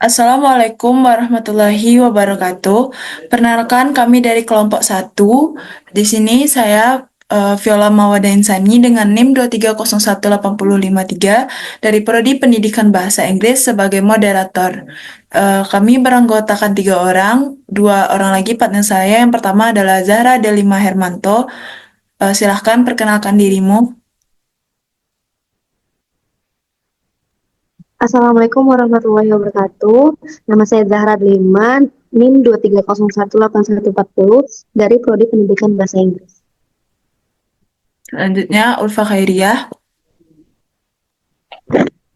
Assalamualaikum warahmatullahi wabarakatuh. Perkenalkan kami dari kelompok satu. Di sini saya Viola Mawada Insani dengan NIM 2301853 dari Prodi Pendidikan Bahasa Inggris sebagai moderator. Kami beranggotakan 3 orang, 2 orang lagi partner saya. Yang pertama adalah Zahra Delima Hermanto. Silahkan perkenalkan dirimu. Assalamualaikum warahmatullahi wabarakatuh. Nama saya Zahra Deliman, NIM 230181140 dari Prodi Pendidikan Bahasa Inggris. Selanjutnya Ulfa Khairiyah.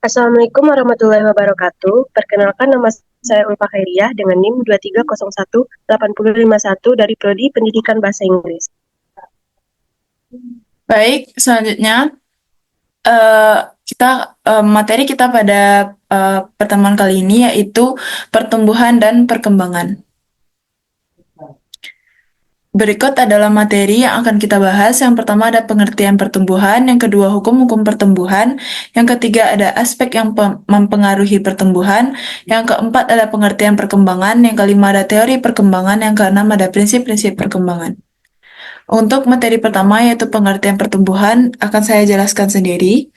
Assalamualaikum warahmatullahi wabarakatuh. Perkenalkan nama saya Ulfa Khairiyah dengan NIM 2301851 dari Prodi Pendidikan Bahasa Inggris. Baik, selanjutnya eh, materi kita pada pertemuan kali ini yaitu pertumbuhan dan perkembangan. Berikut adalah materi yang akan kita bahas. Yang pertama ada pengertian pertumbuhan, yang kedua hukum-hukum pertumbuhan, yang ketiga ada aspek yang mempengaruhi pertumbuhan, yang keempat ada pengertian perkembangan, yang kelima ada teori perkembangan, yang keenam ada prinsip-prinsip perkembangan. Untuk materi pertama yaitu pengertian pertumbuhan akan saya jelaskan sendiri.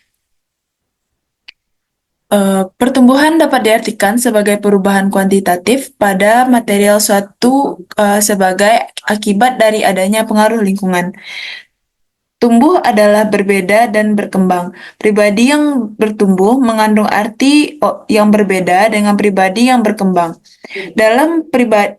Pertumbuhan dapat diartikan sebagai perubahan kuantitatif pada material suatu sebagai akibat dari adanya pengaruh lingkungan. Tumbuh adalah berbeda dan berkembang. Pribadi yang bertumbuh mengandung arti yang berbeda dengan pribadi yang berkembang. Dalam pribadi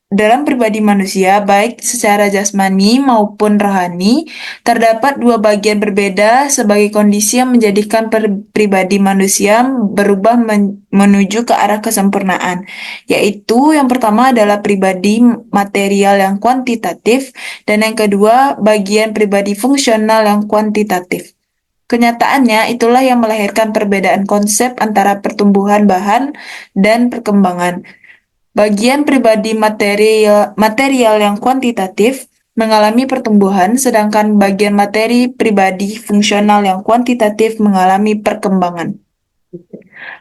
dalam pribadi manusia, baik secara jasmani maupun rohani, terdapat dua bagian berbeda sebagai kondisi yang menjadikan pribadi manusia berubah menuju ke arah kesempurnaan, yaitu yang pertama adalah pribadi material yang kuantitatif, dan yang kedua bagian pribadi fungsional yang kuantitatif. Kenyataannya, itulah yang melahirkan perbedaan konsep antara pertumbuhan bahan dan perkembangan. Bagian pribadi material yang kuantitatif mengalami pertumbuhan, sedangkan bagian materi pribadi fungsional yang kuantitatif mengalami perkembangan.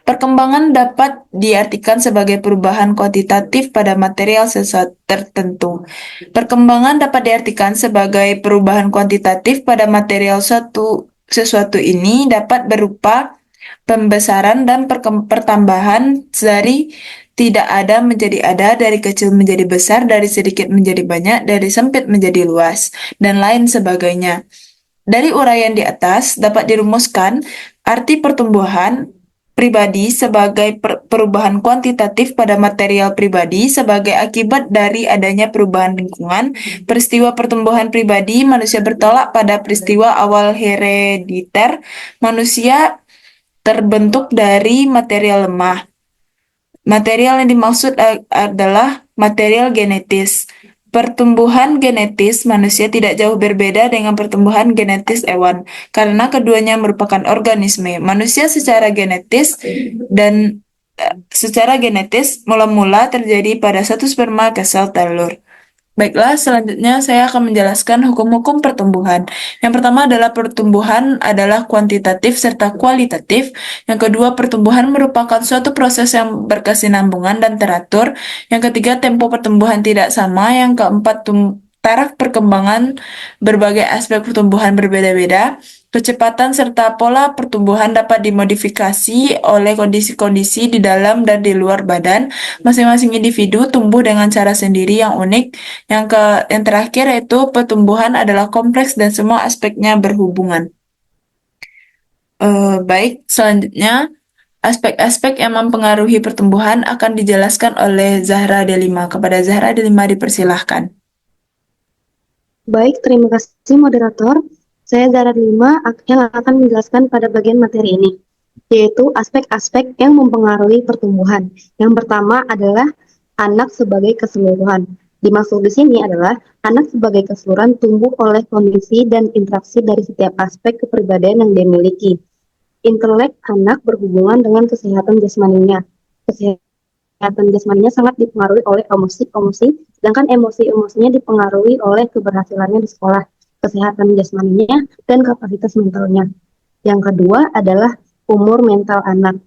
Perkembangan dapat diartikan sebagai perubahan kuantitatif pada material sesuatu tertentu. Perkembangan dapat diartikan sebagai perubahan kuantitatif pada material sesuatu ini dapat berupa pembesaran dan pertambahan dari tidak ada menjadi ada, dari kecil menjadi besar, dari sedikit menjadi banyak, dari sempit menjadi luas, dan lain sebagainya. Dari uraian di atas dapat dirumuskan arti pertumbuhan pribadi sebagai perubahan kuantitatif pada material pribadi sebagai akibat dari adanya perubahan lingkungan. Peristiwa pertumbuhan pribadi manusia bertolak pada peristiwa awal herediter. Manusia terbentuk dari material lemah. Material yang dimaksud adalah material genetis. Pertumbuhan genetis manusia tidak jauh berbeda dengan pertumbuhan genetis hewan, karena keduanya merupakan organisme. Manusia secara genetis mula-mula terjadi pada satu sperma ke sel telur. Baiklah, selanjutnya saya akan menjelaskan hukum-hukum pertumbuhan. Yang pertama adalah pertumbuhan adalah kuantitatif serta kualitatif. Yang kedua, pertumbuhan merupakan suatu proses yang berkesinambungan dan teratur. Yang ketiga, tempo pertumbuhan tidak sama. Yang keempat, taraf perkembangan berbagai aspek pertumbuhan berbeda-beda. Kecepatan serta pola pertumbuhan dapat dimodifikasi oleh kondisi-kondisi di dalam dan di luar badan. Masing-masing individu tumbuh dengan cara sendiri yang unik. Yang terakhir yaitu pertumbuhan adalah kompleks dan semua aspeknya berhubungan. Baik, selanjutnya aspek-aspek yang mempengaruhi pertumbuhan akan dijelaskan oleh Zahra Delima. Kepada Zahra Delima dipersilahkan. Baik, terima kasih moderator. Saya Zahra Deliman yang akan menjelaskan pada bagian materi ini, yaitu aspek-aspek yang mempengaruhi pertumbuhan. Yang pertama adalah anak sebagai keseluruhan. Dimaksud di sini adalah anak sebagai keseluruhan tumbuh oleh kondisi dan interaksi dari setiap aspek kepribadian yang dia miliki. Intelek anak berhubungan dengan kesehatan jasmaninya. Kesehatan jasmaninya sangat dipengaruhi oleh emosi-emosi, sedangkan emosi-emosinya dipengaruhi oleh keberhasilannya di sekolah, kesehatan jasmaninya, dan kapasitas mentalnya. Yang kedua adalah umur mental anak.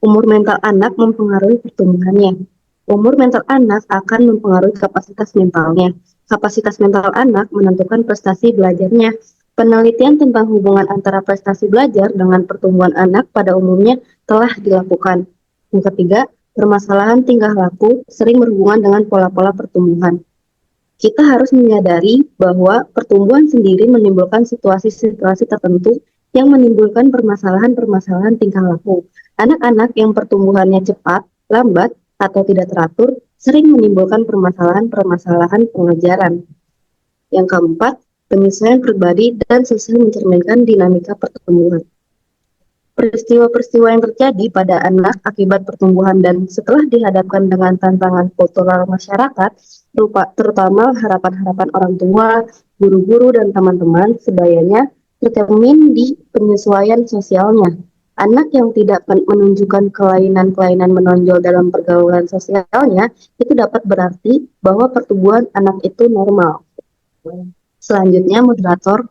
Umur mental anak mempengaruhi pertumbuhannya. Umur mental anak akan mempengaruhi kapasitas mentalnya. Kapasitas mental anak menentukan prestasi belajarnya. Penelitian tentang hubungan antara prestasi belajar dengan pertumbuhan anak pada umumnya telah dilakukan. Yang ketiga, permasalahan tingkah laku sering berhubungan dengan pola-pola pertumbuhan. Kita harus menyadari bahwa pertumbuhan sendiri menimbulkan situasi-situasi tertentu yang menimbulkan permasalahan-permasalahan tingkah laku. Anak-anak yang pertumbuhannya cepat, lambat, atau tidak teratur sering menimbulkan permasalahan-permasalahan pengajaran. Yang keempat, penyesuaian pribadi dan sosial mencerminkan dinamika pertumbuhan. Peristiwa-peristiwa yang terjadi pada anak akibat pertumbuhan dan setelah dihadapkan dengan tantangan kultural masyarakat, terutama harapan-harapan orang tua, guru-guru, dan teman-teman, sebayanya tercermin di penyesuaian sosialnya. Anak yang tidak menunjukkan kelainan-kelainan menonjol dalam pergaulan sosialnya, itu dapat berarti bahwa pertumbuhan anak itu normal. Selanjutnya, moderator.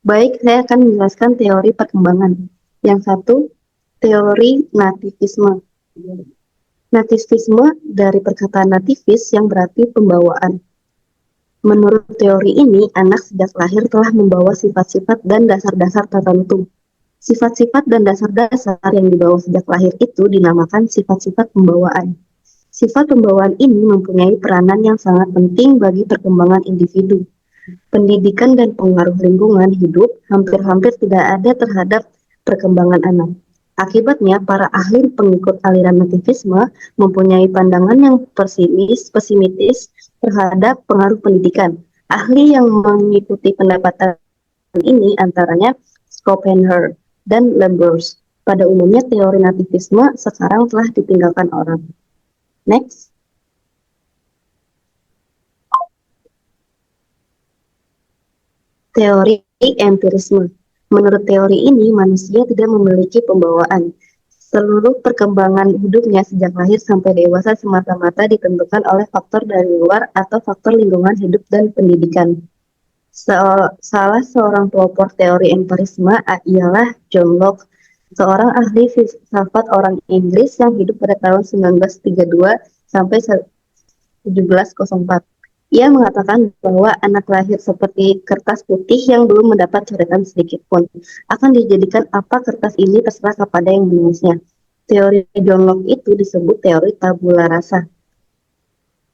Baik, saya akan menjelaskan teori perkembangan. Yang satu, teori nativisme. Nativisme dari perkataan nativis yang berarti pembawaan. Menurut teori ini, anak sejak lahir telah membawa sifat-sifat dan dasar-dasar tertentu. Sifat-sifat dan dasar-dasar yang dibawa sejak lahir itu dinamakan sifat-sifat pembawaan. Sifat pembawaan ini mempunyai peranan yang sangat penting bagi perkembangan individu. Pendidikan dan pengaruh lingkungan hidup hampir-hampir tidak ada terhadap perkembangan anak. Akibatnya, para ahli pengikut aliran nativisme mempunyai pandangan yang pesimistis terhadap pengaruh pendidikan. Ahli yang mengikuti pendapatan ini antaranya Schopenhauer dan Lembergs. Pada umumnya, teori nativisme sekarang telah ditinggalkan orang. Next. Teori empirisme. Menurut teori ini, manusia tidak memiliki pembawaan. Seluruh perkembangan hidupnya sejak lahir sampai dewasa semata-mata ditentukan oleh faktor dari luar atau faktor lingkungan hidup dan pendidikan. Salah seorang pelopor teori empirisme ialah John Locke, seorang ahli filsafat orang Inggris yang hidup pada tahun 1932 sampai 1704. Ia mengatakan bahwa anak lahir seperti kertas putih yang belum mendapat coretan sedikit pun. Akan dijadikan apa kertas ini terserah kepada yang menulisnya. Teori John Locke itu disebut teori tabula rasa.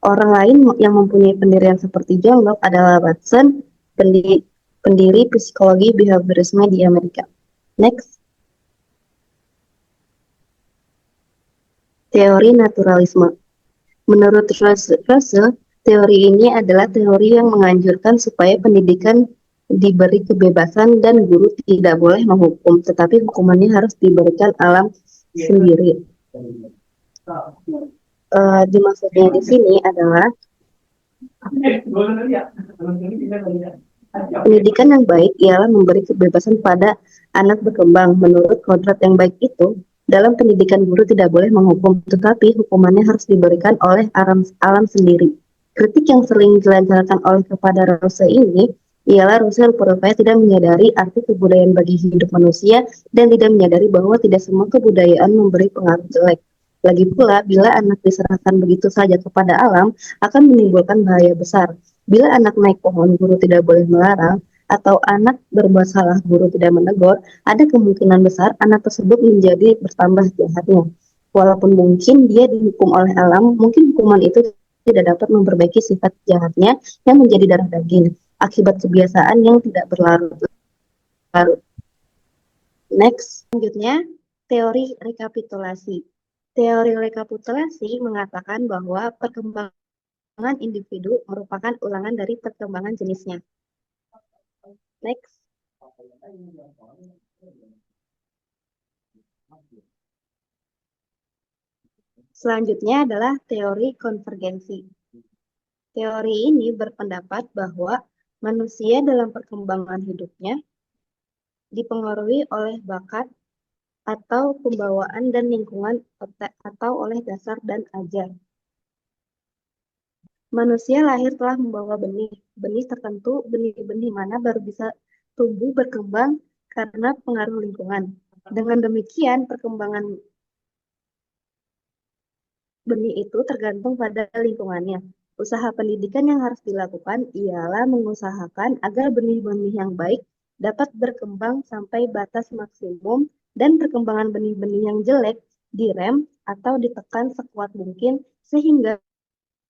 Orang lain yang mempunyai pendirian seperti John Locke adalah Watson, pendiri psikologi behaviorisme di Amerika. Next. Teori naturalisme. Menurut Russell, teori ini adalah teori yang menganjurkan supaya pendidikan diberi kebebasan dan guru tidak boleh menghukum, tetapi hukumannya harus diberikan alam sendiri. Dimaksudnya di sini adalah pendidikan yang baik ialah memberi kebebasan pada anak berkembang. Menurut kodrat yang baik itu, dalam pendidikan guru tidak boleh menghukum, tetapi hukumannya harus diberikan oleh alam sendiri. Kritik yang sering dilancarkan oleh kepada Russell ini ialah Russell pura-pura tidak menyadari arti kebudayaan bagi hidup manusia dan tidak menyadari bahwa tidak semua kebudayaan memberi pengaruh jelek. Lagi pula, bila anak diserahkan begitu saja kepada alam, akan menimbulkan bahaya besar. Bila anak naik pohon, guru tidak boleh melarang, atau anak berbuat salah, guru tidak menegur, ada kemungkinan besar anak tersebut menjadi bertambah jahatnya. Walaupun mungkin dia dihukum oleh alam, mungkin hukuman itu tidak dapat memperbaiki sifat jahatnya yang menjadi darah daging akibat kebiasaan yang tidak berlarut-larut. Next, selanjutnya teori rekapitulasi. Teori rekapitulasi mengatakan bahwa perkembangan individu merupakan ulangan dari perkembangan jenisnya. Next. Selanjutnya adalah teori konvergensi. Teori ini berpendapat bahwa Manusia dalam perkembangan hidupnya dipengaruhi oleh bakat atau pembawaan dan lingkungan atau oleh dasar dan ajar. Manusia lahir telah membawa benih. Benih tertentu, benih-benih mana baru bisa tumbuh berkembang karena pengaruh lingkungan. Dengan demikian, perkembangan benih itu tergantung pada lingkungannya. Usaha pendidikan yang harus dilakukan ialah mengusahakan agar benih-benih yang baik dapat berkembang sampai batas maksimum dan perkembangan benih-benih yang jelek direm atau ditekan sekuat mungkin sehingga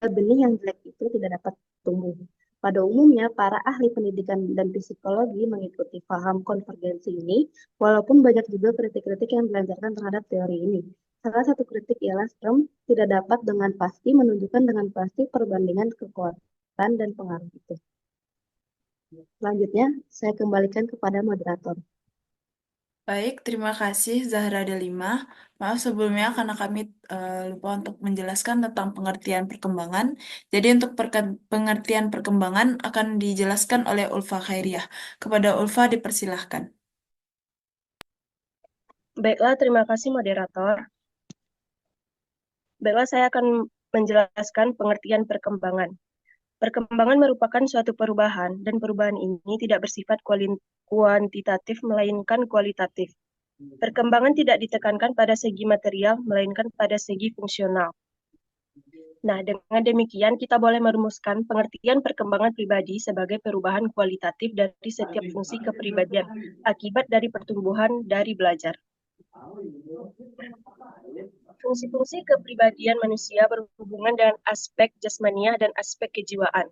benih yang jelek itu tidak dapat tumbuh. Pada umumnya, para ahli pendidikan dan psikologi mengikuti paham konvergensi ini, walaupun banyak juga kritik-kritik yang dilancarkan terhadap teori ini. Salah satu kritik ialah Strom tidak dapat dengan pasti menunjukkan dengan pasti perbandingan kekuatan dan pengaruh itu. Selanjutnya, saya kembalikan kepada moderator. Baik, terima kasih Zahra Delima. Maaf sebelumnya karena kami lupa untuk menjelaskan tentang pengertian perkembangan. Jadi untuk pengertian perkembangan akan dijelaskan oleh Ulfa Khairiah. Kepada Ulfa dipersilahkan. Baiklah, terima kasih moderator. Baiklah, saya akan menjelaskan pengertian perkembangan. Perkembangan merupakan suatu perubahan, dan perubahan ini tidak bersifat kuantitatif, melainkan kualitatif. Perkembangan tidak ditekankan pada segi material, melainkan pada segi fungsional. Nah, dengan demikian kita boleh merumuskan pengertian perkembangan pribadi sebagai perubahan kualitatif dari setiap fungsi kepribadian akibat dari pertumbuhan dari belajar. Fungsi-fungsi kepribadian manusia berhubungan dengan aspek jasmania dan aspek kejiwaan.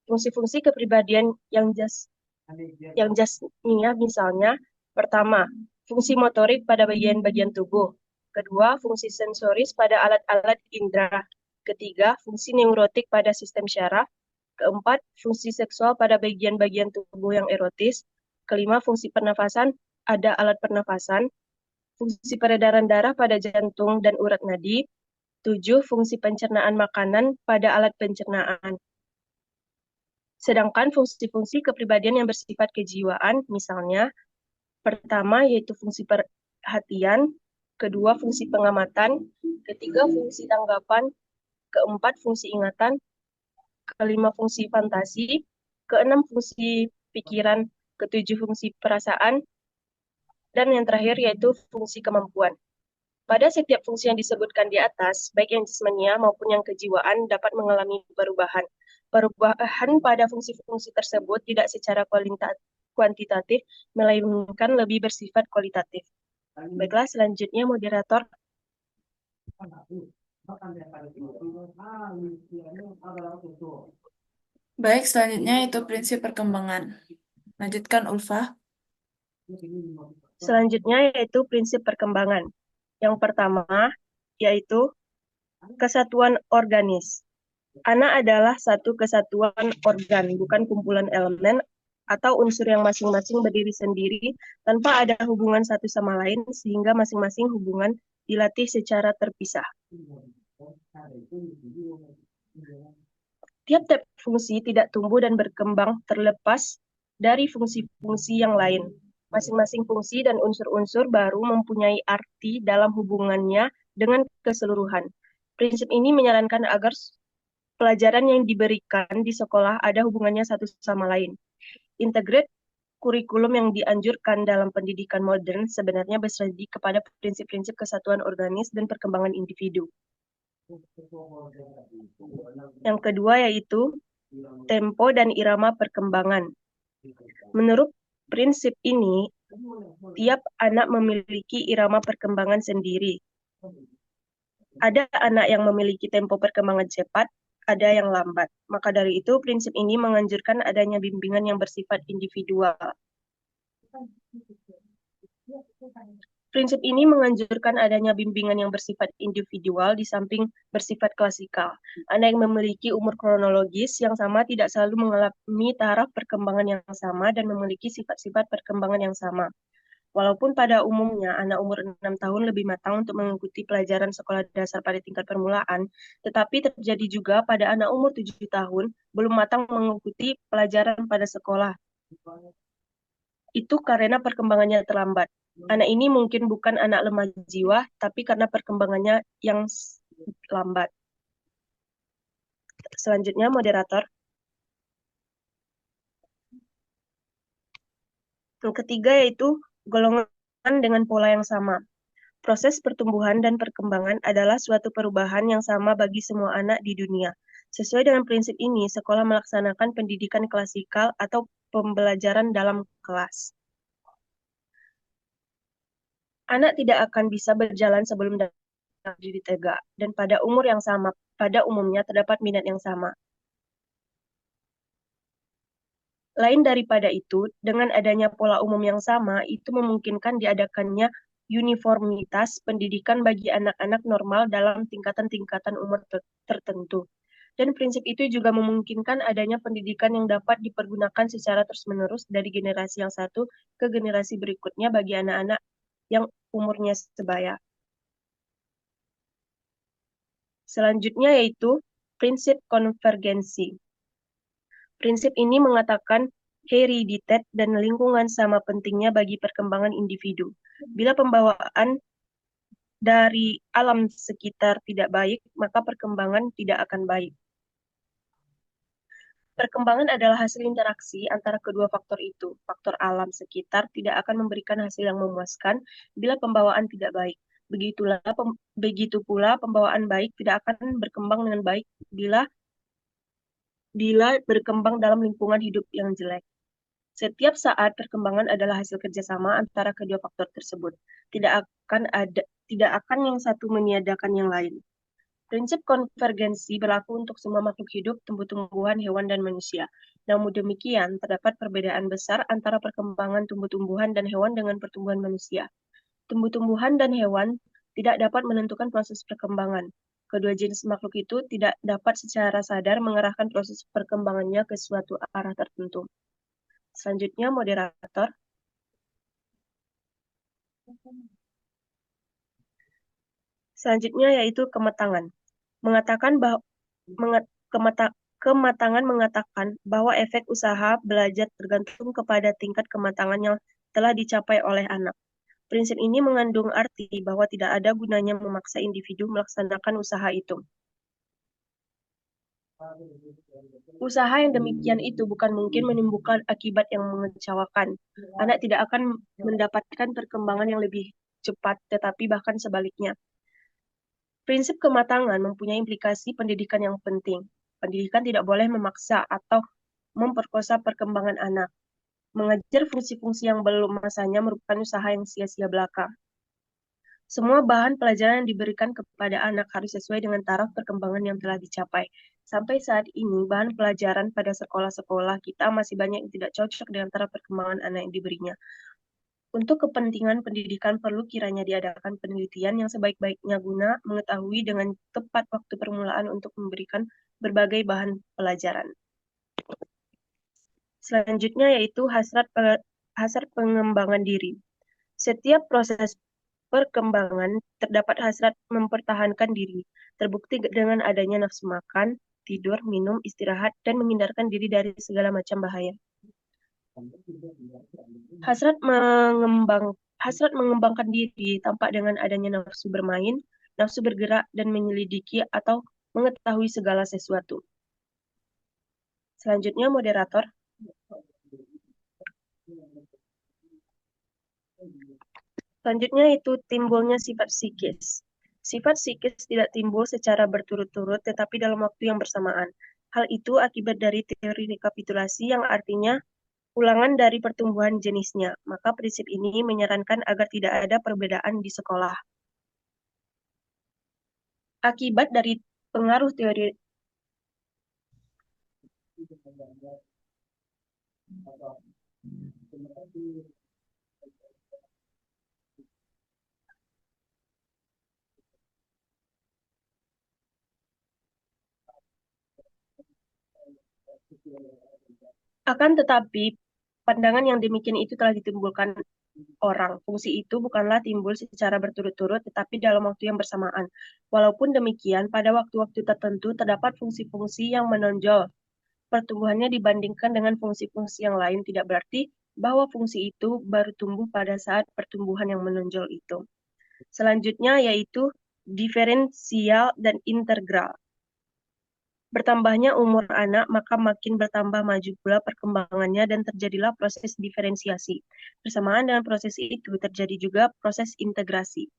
Fungsi-fungsi kepribadian yang jasmania misalnya, pertama, fungsi motorik pada bagian-bagian tubuh. Kedua, fungsi sensoris pada alat-alat indera. Ketiga, fungsi neurotik pada sistem syaraf. Keempat, fungsi seksual pada bagian-bagian tubuh yang erotis. Kelima, fungsi pernafasan, ada alat pernafasan. Fungsi peredaran darah pada jantung dan urat nadi. 7. Fungsi pencernaan makanan pada alat pencernaan. Sedangkan fungsi-fungsi kepribadian yang bersifat kejiwaan, misalnya, pertama yaitu fungsi perhatian, kedua fungsi pengamatan, ketiga fungsi tanggapan, keempat fungsi ingatan, kelima fungsi fantasi, keenam fungsi pikiran, ketujuh fungsi perasaan, dan yang terakhir yaitu fungsi kemampuan. Pada setiap fungsi yang disebutkan di atas, baik yang jasmania maupun yang kejiwaan dapat mengalami perubahan. Perubahan pada fungsi-fungsi tersebut tidak secara kuantitatif, melainkan lebih bersifat kualitatif. Baiklah, selanjutnya moderator. Baik, selanjutnya itu prinsip perkembangan. Lanjutkan Ulfa. Selanjutnya yaitu prinsip perkembangan. Yang pertama yaitu kesatuan organis. Anak adalah satu kesatuan organ, bukan kumpulan elemen atau unsur yang masing-masing berdiri sendiri tanpa ada hubungan satu sama lain sehingga masing-masing hubungan dilatih secara terpisah. Tiap-tiap fungsi tidak tumbuh dan berkembang terlepas dari fungsi-fungsi yang lain. Masing-masing fungsi dan unsur-unsur baru mempunyai arti dalam hubungannya dengan keseluruhan. Prinsip ini menyarankan agar pelajaran yang diberikan di sekolah ada hubungannya satu sama lain. Integrate kurikulum yang dianjurkan dalam pendidikan modern sebenarnya berserdi kepada prinsip-prinsip kesatuan organis dan perkembangan individu. Yang kedua yaitu tempo dan irama perkembangan. Menurut prinsip ini, tiap anak memiliki irama perkembangan sendiri. Ada anak yang memiliki tempo perkembangan cepat, ada yang lambat. Maka dari itu, prinsip ini menganjurkan adanya bimbingan yang bersifat individual. Prinsip ini menganjurkan adanya bimbingan yang bersifat individual di samping bersifat klasikal. Anak yang memiliki umur kronologis yang sama tidak selalu mengalami taraf perkembangan yang sama dan memiliki sifat-sifat perkembangan yang sama. Walaupun pada umumnya anak umur 6 tahun lebih matang untuk mengikuti pelajaran sekolah dasar pada tingkat permulaan, tetapi terjadi juga pada anak umur 7 tahun belum matang mengikuti pelajaran pada sekolah. Itu karena perkembangannya terlambat. Anak ini mungkin bukan anak lemah jiwa, tapi karena perkembangannya yang lambat. Selanjutnya, moderator. Yang ketiga yaitu golongan dengan pola yang sama. Proses pertumbuhan dan perkembangan adalah suatu perubahan yang sama bagi semua anak di dunia. Sesuai dengan prinsip ini, sekolah melaksanakan pendidikan klasikal atau pembelajaran dalam kelas. Anak tidak akan bisa berjalan sebelum berdiri tegak, dan pada umur yang sama, pada umumnya terdapat minat yang sama. Lain daripada itu, dengan adanya pola umum yang sama, itu memungkinkan diadakannya uniformitas pendidikan bagi anak-anak normal dalam tingkatan-tingkatan umur tertentu. Dan prinsip itu juga memungkinkan adanya pendidikan yang dapat dipergunakan secara terus-menerus dari generasi yang satu ke generasi berikutnya bagi anak-anak yang umurnya sebaya. Selanjutnya yaitu prinsip konvergensi. Prinsip ini mengatakan hereditas dan lingkungan sama pentingnya bagi perkembangan individu. Bila pembawaan dari alam sekitar tidak baik, maka perkembangan tidak akan baik. Perkembangan adalah hasil interaksi antara kedua faktor itu. Faktor alam sekitar tidak akan memberikan hasil yang memuaskan bila pembawaan tidak baik. Begitu pula pembawaan baik tidak akan berkembang dengan baik bila bila berkembang dalam lingkungan hidup yang jelek. Setiap saat perkembangan adalah hasil kerjasama antara kedua faktor tersebut. Tidak akan yang satu meniadakan yang lain. Prinsip konvergensi berlaku untuk semua makhluk hidup, tumbuh-tumbuhan, hewan, dan manusia. Namun demikian, terdapat perbedaan besar antara perkembangan tumbuh-tumbuhan dan hewan dengan pertumbuhan manusia. Tumbuh-tumbuhan dan hewan tidak dapat menentukan proses perkembangan. Kedua jenis makhluk itu tidak dapat secara sadar mengarahkan proses perkembangannya ke suatu arah tertentu. Selanjutnya, moderator. Selanjutnya yaitu kematangan. Mengatakan bahwa kematangan mengatakan bahwa efek usaha belajar tergantung kepada tingkat kematangan yang telah dicapai oleh anak. Prinsip ini mengandung arti bahwa tidak ada gunanya memaksa individu melaksanakan usaha itu. Usaha yang demikian itu bukan mungkin menimbulkan akibat yang mengecewakan. Anak tidak akan mendapatkan perkembangan yang lebih cepat, tetapi bahkan sebaliknya. Prinsip kematangan mempunyai implikasi pendidikan yang penting. Pendidikan tidak boleh memaksa atau memperkosa perkembangan anak. Mengajar fungsi-fungsi yang belum masanya merupakan usaha yang sia-sia belaka. Semua bahan pelajaran yang diberikan kepada anak harus sesuai dengan taraf perkembangan yang telah dicapai. Sampai saat ini, bahan pelajaran pada sekolah-sekolah kita masih banyak yang tidak cocok dengan taraf perkembangan anak yang diberinya. Untuk kepentingan pendidikan perlu kiranya diadakan penelitian yang sebaik-baiknya guna mengetahui dengan tepat waktu permulaan untuk memberikan berbagai bahan pelajaran. Selanjutnya yaitu hasrat pengembangan diri. Setiap proses perkembangan terdapat hasrat mempertahankan diri, terbukti dengan adanya nafsu makan, tidur, minum, istirahat, dan menghindarkan diri dari segala macam bahaya. Hasrat mengembangkan diri tampak dengan adanya nafsu bermain, nafsu bergerak, dan menyelidiki atau mengetahui segala sesuatu. Selanjutnya, moderator. Selanjutnya itu timbulnya sifat psikis. Sifat psikis tidak timbul secara berturut-turut tetapi dalam waktu yang bersamaan. Hal itu akibat dari teori rekapitulasi yang artinya ulangan dari pertumbuhan jenisnya. Maka prinsip ini menyarankan agar tidak ada perbedaan di sekolah. Akibat dari pengaruh teori akan tetapi pandangan yang demikian itu telah ditimbulkan orang. Fungsi itu bukanlah timbul secara berturut-turut, tetapi dalam waktu yang bersamaan. Walaupun demikian, pada waktu-waktu tertentu terdapat fungsi-fungsi yang menonjol. Pertumbuhannya dibandingkan dengan fungsi-fungsi yang lain tidak berarti bahwa fungsi itu baru tumbuh pada saat pertumbuhan yang menonjol itu. Selanjutnya yaitu diferensial dan integral. Bertambahnya umur anak, maka makin bertambah maju pula perkembangannya dan terjadilah proses diferensiasi. Bersamaan dengan proses itu terjadi juga proses integrasi.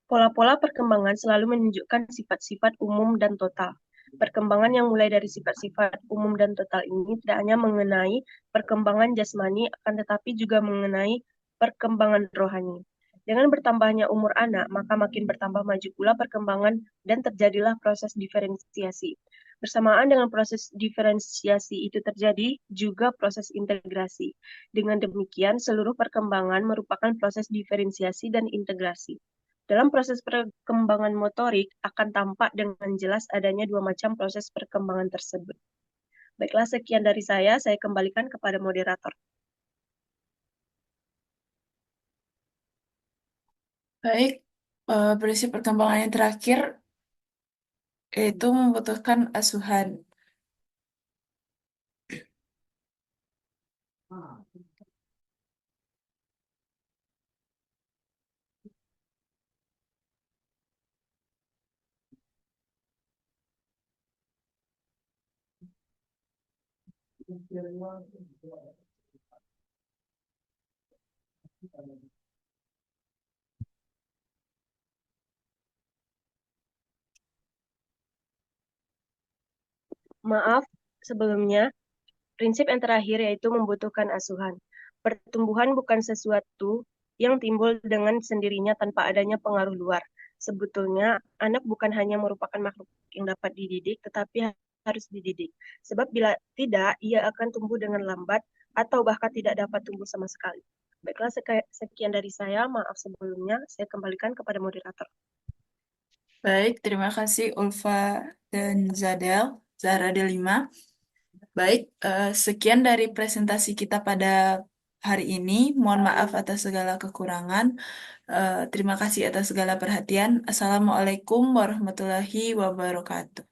Pola-pola perkembangan selalu menunjukkan sifat-sifat umum dan total. Perkembangan yang mulai dari sifat-sifat umum dan total ini tidak hanya mengenai perkembangan jasmani, akan tetapi juga mengenai perkembangan rohani. Dengan bertambahnya umur anak, maka makin bertambah maju pula perkembangan dan terjadilah proses diferensiasi. Bersamaan dengan proses diferensiasi itu terjadi juga proses integrasi. Dengan demikian, seluruh perkembangan merupakan proses diferensiasi dan integrasi. Dalam proses perkembangan motorik akan tampak dengan jelas adanya dua macam proses perkembangan tersebut. Baiklah, sekian dari saya kembalikan kepada moderator. Baik, prinsip perkembangan yang terakhir yaitu membutuhkan asuhan. Maaf, sebelumnya, prinsip yang terakhir yaitu membutuhkan asuhan. Pertumbuhan bukan sesuatu yang timbul dengan sendirinya tanpa adanya pengaruh luar. Sebetulnya, anak bukan hanya merupakan makhluk yang dapat dididik, tetapi harus dididik. Sebab bila tidak, ia akan tumbuh dengan lambat atau bahkan tidak dapat tumbuh sama sekali. Baiklah, sekian dari saya. Maaf sebelumnya, saya kembalikan kepada moderator. Baik, terima kasih Ulfa dan Zadel, Zahra Delima. Baik, sekian dari presentasi kita pada hari ini. Mohon maaf atas segala kekurangan. Terima kasih atas segala perhatian. Assalamualaikum warahmatullahi wabarakatuh.